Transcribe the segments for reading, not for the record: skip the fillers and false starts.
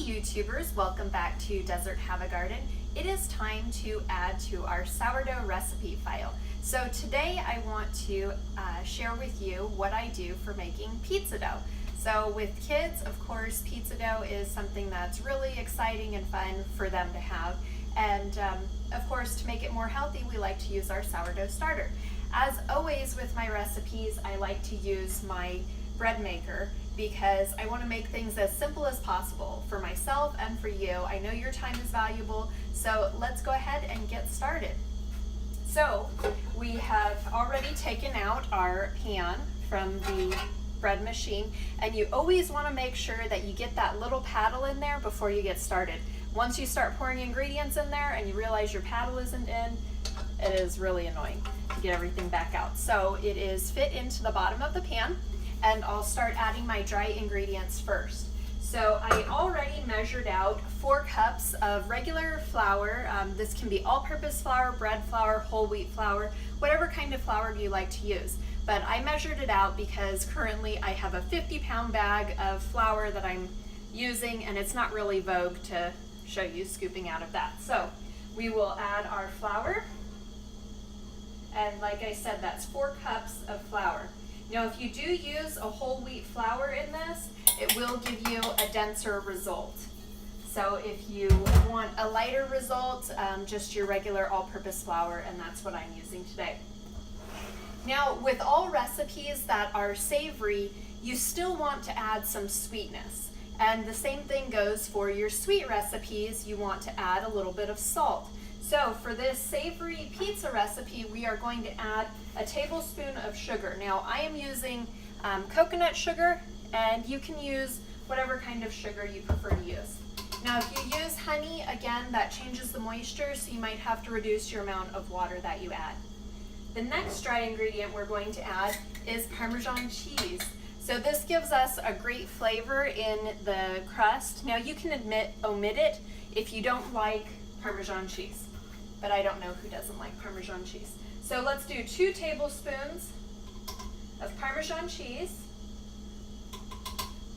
YouTubers, welcome back to Desert Have a Garden. It is time to add to our sourdough recipe file. So today I want to share with you what I do for making pizza dough. So with kids, of course, pizza dough is something that's really exciting and fun for them to have. And of course, to make it more healthy, we like to use our sourdough starter. As always with my recipes, I like to use my bread maker because I want to make things as simple as possible for myself and for you. I know your time is valuable, so let's go ahead and get started. So we have already taken out our pan from the bread machine, and you always want to make sure that you get that little paddle in there before you get started. Once you start pouring ingredients in there and you realize your paddle isn't in, it is really annoying to get everything back out. So it is fit into the bottom of the pan, and I'll start adding my dry ingredients first. So I already measured out 4 cups of regular flour. This can be all-purpose flour, bread flour, whole wheat flour, whatever kind of flour you like to use. But I measured it out because currently I have a 50-pound bag of flour that I'm using, and it's not really vogue to show you scooping out of that. So we will add our flour, and like I said, that's 4 cups of flour. Now, if you do use a whole wheat flour in this, it will give you a denser result. So if you want a lighter result, just your regular all-purpose flour, and that's what I'm using today. Now, with all recipes that are savory, you still want to add some sweetness. And the same thing goes for your sweet recipes. You want to add a little bit of salt. So for this savory pizza recipe, we are going to add a tablespoon of sugar. Now I am using coconut sugar, and you can use whatever kind of sugar you prefer to use. Now if you use honey, again, that changes the moisture, so you might have to reduce your amount of water that you add. The next dry ingredient we're going to add is Parmesan cheese. So this gives us a great flavor in the crust. Now you can omit it if you don't like Parmesan cheese, but I don't know who doesn't like Parmesan cheese. So let's do 2 tablespoons of Parmesan cheese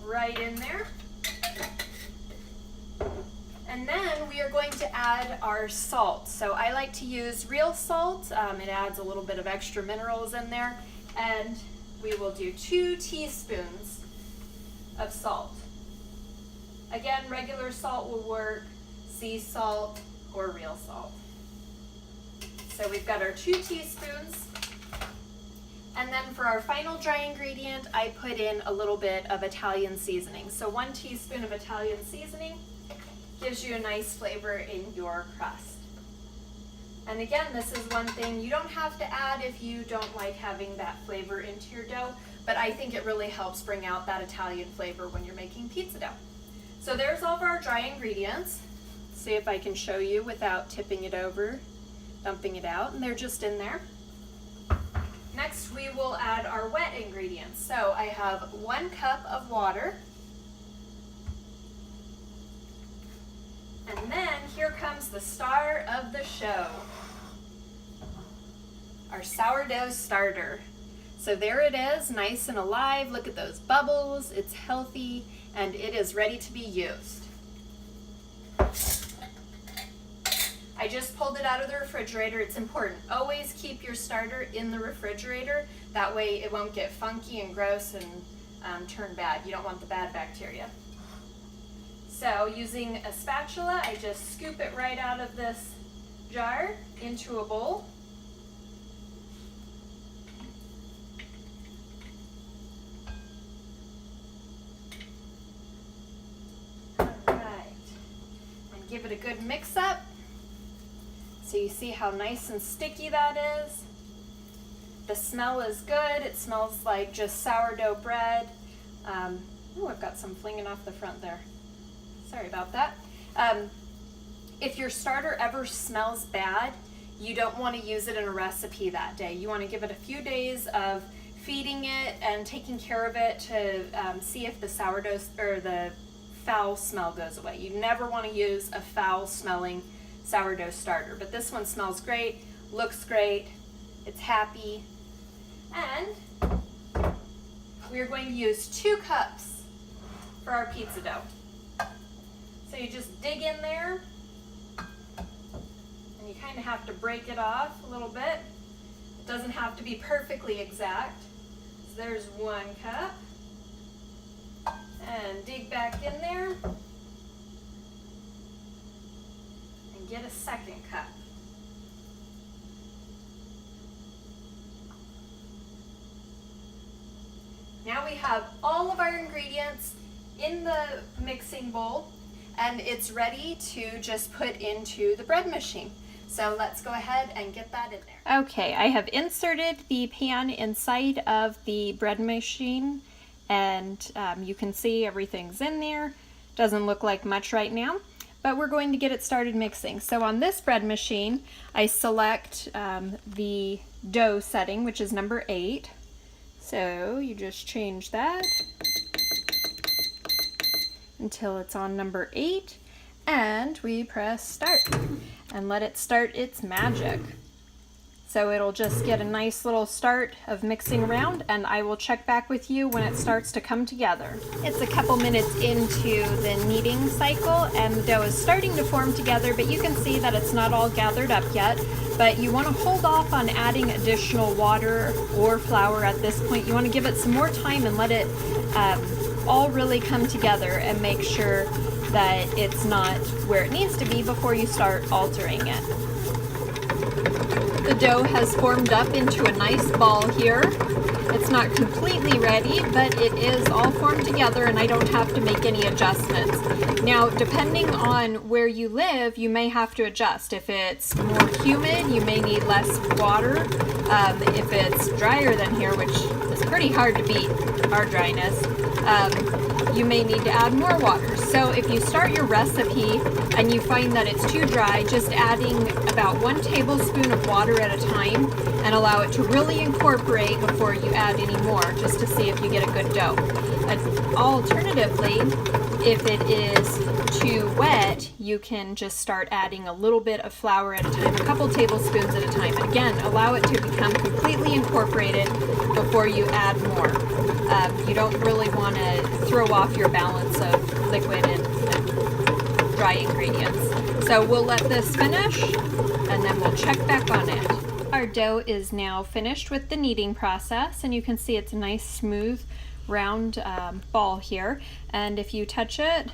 right in there. And then we are going to add our salt. So I like to use real salt. It adds a little bit of extra minerals in there. And we will do 2 teaspoons of salt. Again, regular salt will work, sea salt, or real salt. So we've got our 2 teaspoons. And then for our final dry ingredient, I put in a little bit of Italian seasoning. So 1 teaspoon of Italian seasoning gives you a nice flavor in your crust. And again, this is one thing you don't have to add if you don't like having that flavor into your dough, but I think it really helps bring out that Italian flavor when you're making pizza dough. So there's all of our dry ingredients. See if I can show you without tipping it over, dumping it out, and they're just in there. Next, we will add our wet ingredients. So I have 1 cup of water. And then here comes the star of the show, our sourdough starter. So there it is, nice and alive. Look at those bubbles. It's healthy, and it is ready to be used. I just pulled it out of the refrigerator. It's important. Always keep your starter in the refrigerator. That way it won't get funky and gross and turn bad. You don't want the bad bacteria. So using a spatula, I just scoop it right out of this jar into a bowl. All right. And give it a good mix up. So you see how nice and sticky that is. The smell is good. It smells like just sourdough bread. Oh, I've got some flinging off the front there. Sorry about that. If your starter ever smells bad, you don't want to use it in a recipe that day. You want to give it a few days of feeding it and taking care of it to see if the sourdough or the foul smell goes away. You never want to use a foul smelling sourdough starter, but this one smells great, looks great, it's happy. And we're going to use 2 cups for our pizza dough. So you just dig in there, and you kind of have to break it off a little bit. It doesn't have to be perfectly exact. So there's 1 cup. And dig back in there and get a 2nd cup. Now we have all of our ingredients in the mixing bowl, and it's ready to just put into the bread machine. So let's go ahead and get that in there. Okay, I have inserted the pan inside of the bread machine, and you can see everything's in there. Doesn't look like much right now, but we're going to get it started mixing. So on this bread machine, I select the dough setting, which is number 8. So you just change that until it's on number 8, and we press start and let it start its magic. So it'll just get a nice little start of mixing around, and I will check back with you when it starts to come together. It's a couple minutes into the kneading cycle, and the dough is starting to form together, but you can see that it's not all gathered up yet. But you want to hold off on adding additional water or flour at this point. You want to give it some more time and let it all really come together and make sure that it's not where it needs to be before you start altering it. The dough has formed up into a nice ball here. It's not completely ready, but it is all formed together and I don't have to make any adjustments. Now, depending on where you live, you may have to adjust. If it's more humid, you may need less water. If it's drier than here, which is pretty hard to beat, our dryness, you may need to add more water. So if you start your recipe and you find that it's too dry, just adding about 1 tablespoon of water at a time and allow it to really incorporate before you add any more, just to see if you get a good dough. Alternatively, if it is too wet, you can just start adding a little bit of flour at a time, a couple tablespoons at a time. Again, allow it to become completely incorporated before you add more. You don't really want to throw off your balance of liquid and dry ingredients. So we'll let this finish and then we'll check back on it. Our dough is now finished with the kneading process, and you can see it's a nice smooth round ball here, and if you touch it,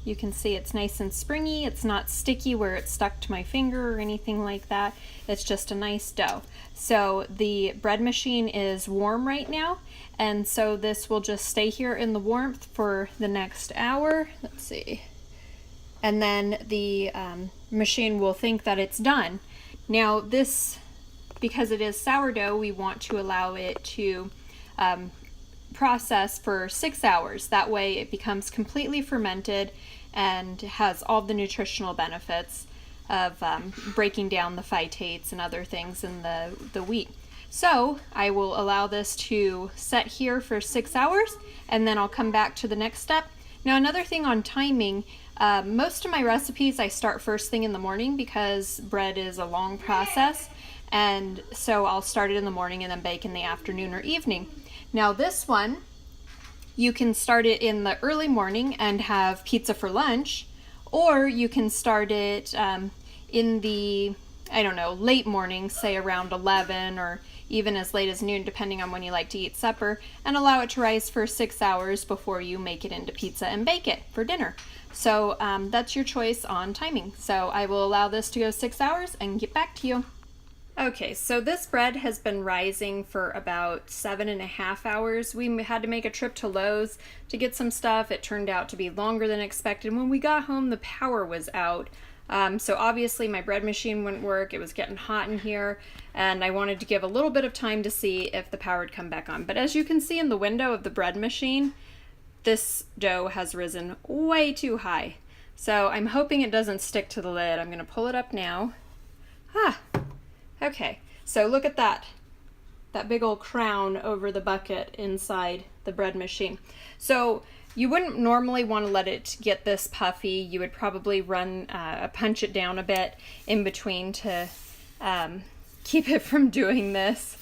you can see it's nice and springy. It's not sticky where it's stuck to my finger or anything like that. It's just a nice dough. So the bread machine is warm right now, and so this will just stay here in the warmth for the next hour. Let's see. And then the machine will think that it's done. Now this, because it is sourdough, we want to allow it to process for 6 hours. That way it becomes completely fermented and has all the nutritional benefits of breaking down the phytates and other things in the wheat. So I will allow this to set here for 6 hours, and then I'll come back to the next step. Now, another thing on timing, most of my recipes I start first thing in the morning because bread is a long process, and so I'll start it in the morning and then bake in the afternoon or evening. Now this one, you can start it in the early morning and have pizza for lunch, or you can start it in the, I don't know, late morning, say around 11 or even as late as noon, depending on when you like to eat supper, and allow it to rise for 6 hours before you make it into pizza and bake it for dinner. So that's your choice on timing. So I will allow this to go 6 hours and get back to you. Okay, so this bread has been rising for about 7.5 hours. We had to make a trip to Lowe's to get some stuff. It turned out to be longer than expected. When we got home, the power was out. So obviously my bread machine wouldn't work. It was getting hot in here, and I wanted to give a little bit of time to see if the power would come back on. But as you can see in the window of the bread machine, this dough has risen way too high. So I'm hoping it doesn't stick to the lid. I'm going to pull it up now. Okay, so look at that big old crown over the bucket inside the bread machine. So you wouldn't normally want to let it get this puffy. You would probably punch it down a bit in between to keep it from doing this.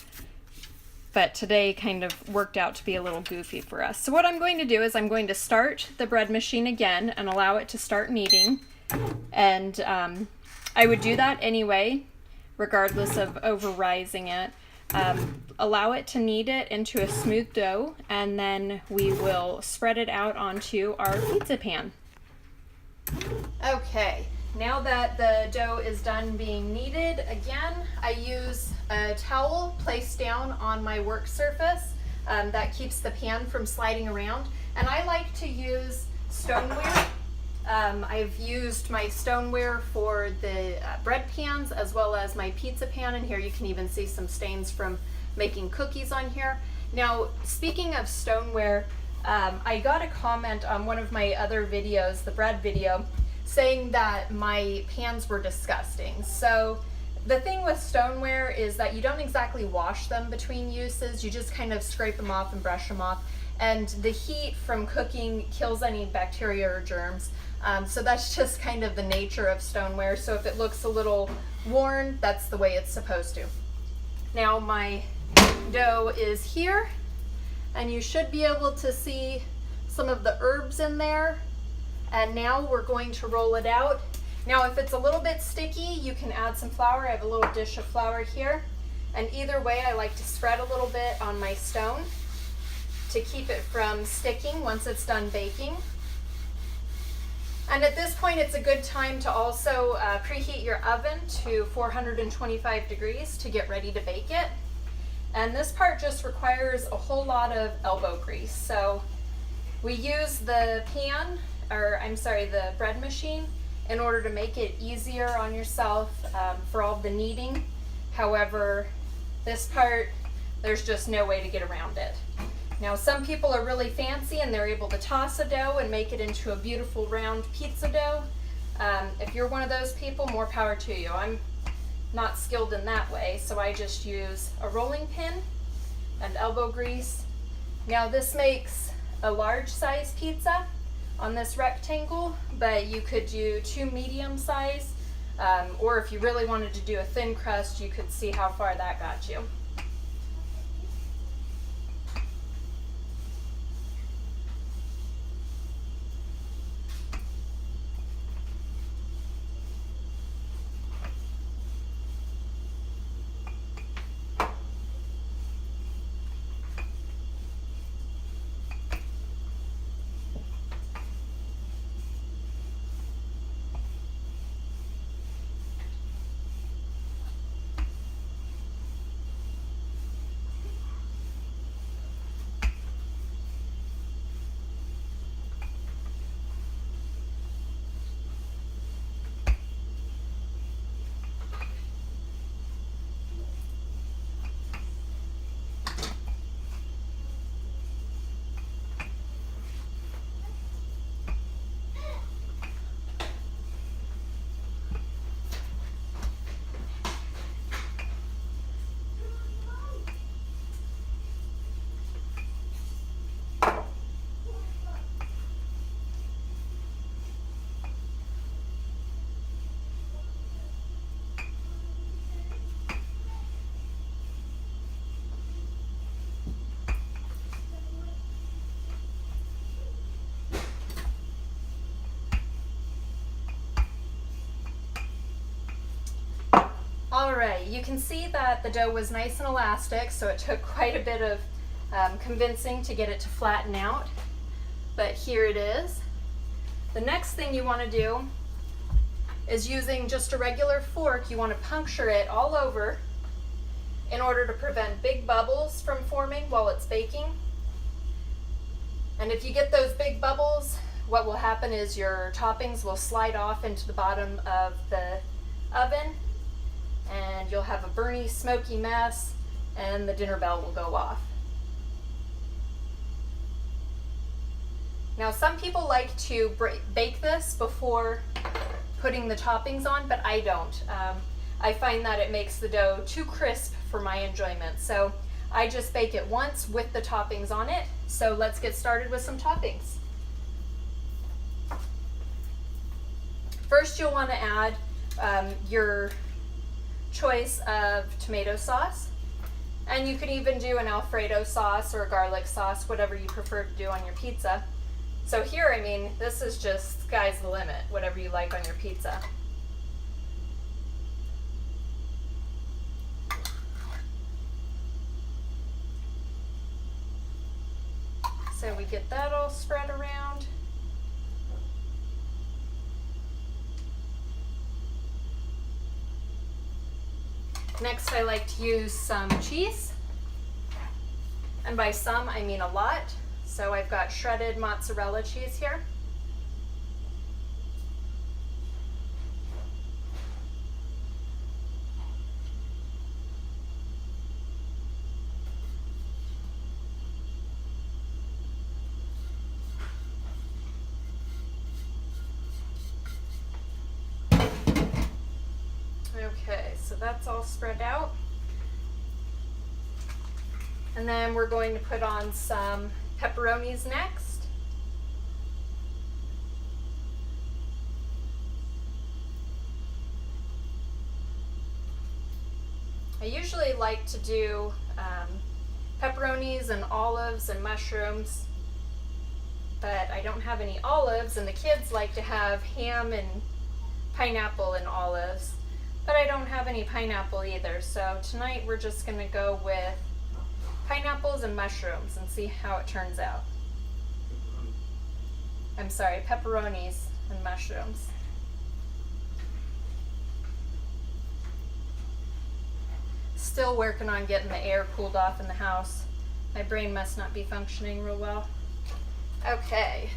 but today kind of worked out to be a little goofy for us. So what I'm going to do is I'm going to start the bread machine again and allow it to start kneading. And I would do that anyway, regardless of over-rising it. Allow it to knead it into a smooth dough, and then we will spread it out onto our pizza pan. Okay, now that the dough is done being kneaded, again, I use a towel placed down on my work surface that keeps the pan from sliding around. And I like to use stoneware. I've used my stoneware for the bread pans as well as my pizza pan, and here you can even see some stains from making cookies on here. Now, speaking of stoneware, I got a comment on one of my other videos, the bread video, saying that my pans were disgusting. So the thing with stoneware is that you don't exactly wash them between uses, you just kind of scrape them off and brush them off, and the heat from cooking kills any bacteria or germs. So that's just kind of the nature of stoneware. So if it looks a little worn, that's the way it's supposed to. Now my dough is here, and you should be able to see some of the herbs in there. And now we're going to roll it out. Now if it's a little bit sticky, you can add some flour. I have a little dish of flour here. And either way, I like to spread a little bit on my stone to keep it from sticking once it's done baking. And at this point, it's a good time to also preheat your oven to 425 degrees to get ready to bake it. And this part just requires a whole lot of elbow grease. So we use the the bread machine in order to make it easier on yourself for all the kneading. However, this part, there's just no way to get around it. Now, some people are really fancy and they're able to toss a dough and make it into a beautiful round pizza dough. If you're one of those people, more power to you. I'm not skilled in that way, so I just use a rolling pin and elbow grease. Now, this makes a large size pizza on this rectangle, but you could do 2 medium size, or if you really wanted to do a thin crust, you could see how far that got you. Alright, you can see that the dough was nice and elastic, so it took quite a bit of convincing to get it to flatten out. But here it is. The next thing you want to do is, using just a regular fork, you want to puncture it all over in order to prevent big bubbles from forming while it's baking. And if you get those big bubbles, what will happen is your toppings will slide off into the bottom of the oven, and you'll have a burny, smoky mess, and the dinner bell will go off. Now, some people like to bake this before putting the toppings on, but I don't. I find that it makes the dough too crisp for my enjoyment. So I just bake it once with the toppings on it. So let's get started with some toppings. First, you'll want to add your choice of tomato sauce. And you could even do an Alfredo sauce or a garlic sauce, whatever you prefer to do on your pizza. So here, I mean, this is just sky's the limit, whatever you like on your pizza. So we get that all spread around. Next, I like to use some cheese. And by some, I mean a lot. So I've got shredded mozzarella cheese here. Okay, so that's all spread out. And then we're going to put on some pepperonis next. I usually like to do pepperonis and olives and mushrooms, but I don't have any olives, and the kids like to have ham and pineapple and olives, but I don't have any pineapple either. So tonight we're just going to go with pineapples and mushrooms and see how it turns out. I'm sorry, pepperonis and mushrooms. Still working on getting the air cooled off in the house. My brain must not be functioning real well. Okay,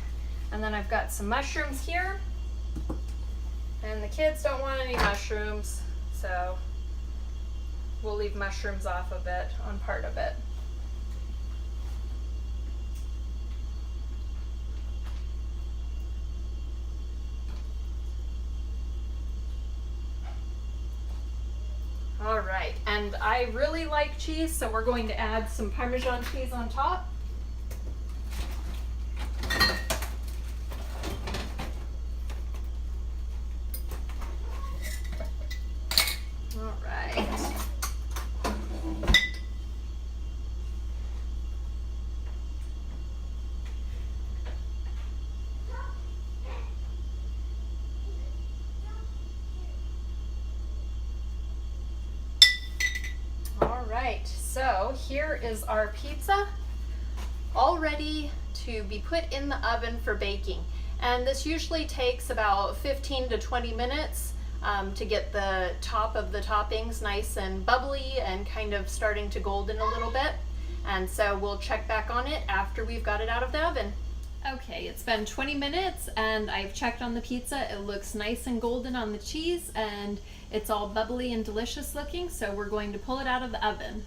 and then I've got some mushrooms here. And the kids don't want any mushrooms, so we'll leave mushrooms off of it, on part of it. All right, and I really like cheese, so we're going to add some Parmesan cheese on top. All right. All right, so here is our pizza all ready to be put in the oven for baking. And this usually takes about 15 to 20 minutes to get the top of the toppings nice and bubbly and kind of starting to golden a little bit. And so we'll check back on it after we've got it out of the oven. Okay, it's been 20 minutes and I've checked on the pizza. It looks nice and golden on the cheese and it's all bubbly and delicious looking, so we're going to pull it out of the oven.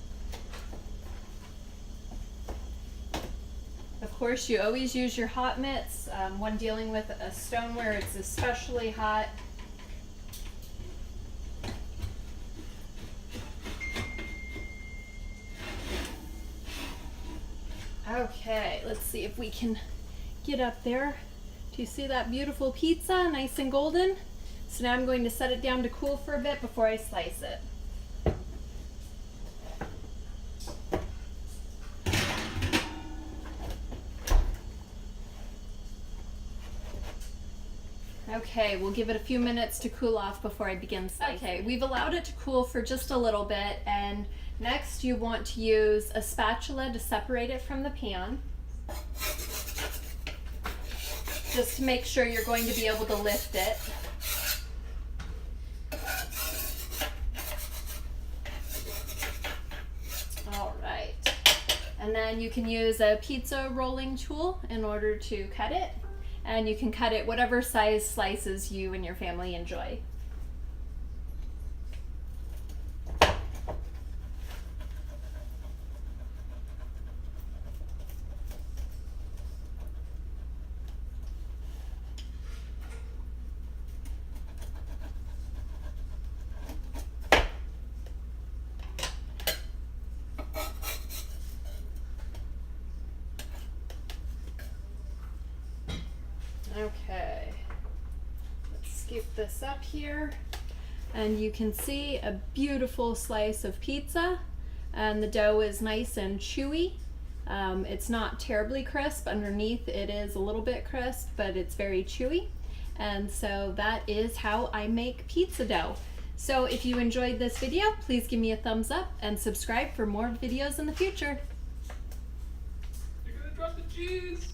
Of course, you always use your hot mitts when dealing with a stoneware. It's especially hot. Okay, let's see if we can get up there. Do you see that beautiful pizza, nice and golden? So now I'm going to set it down to cool for a bit before I slice it. Okay, we'll give it a few minutes to cool off before I begin slicing. Okay, we've allowed it to cool for just a little bit, and next you want to use a spatula to separate it from the pan. Just to make sure you're going to be able to lift it. All right, and then you can use a pizza rolling tool in order to cut it. And you can cut it whatever size slices you and your family enjoy. Okay, let's scoop this up here, and you can see a beautiful slice of pizza and the dough is nice and chewy. It's not terribly crisp. Underneath it is a little bit crisp, but it's very chewy. And so that is how I make pizza dough. So if you enjoyed this video, please give me a thumbs up and subscribe for more videos in the future. You're gonna drop the cheese!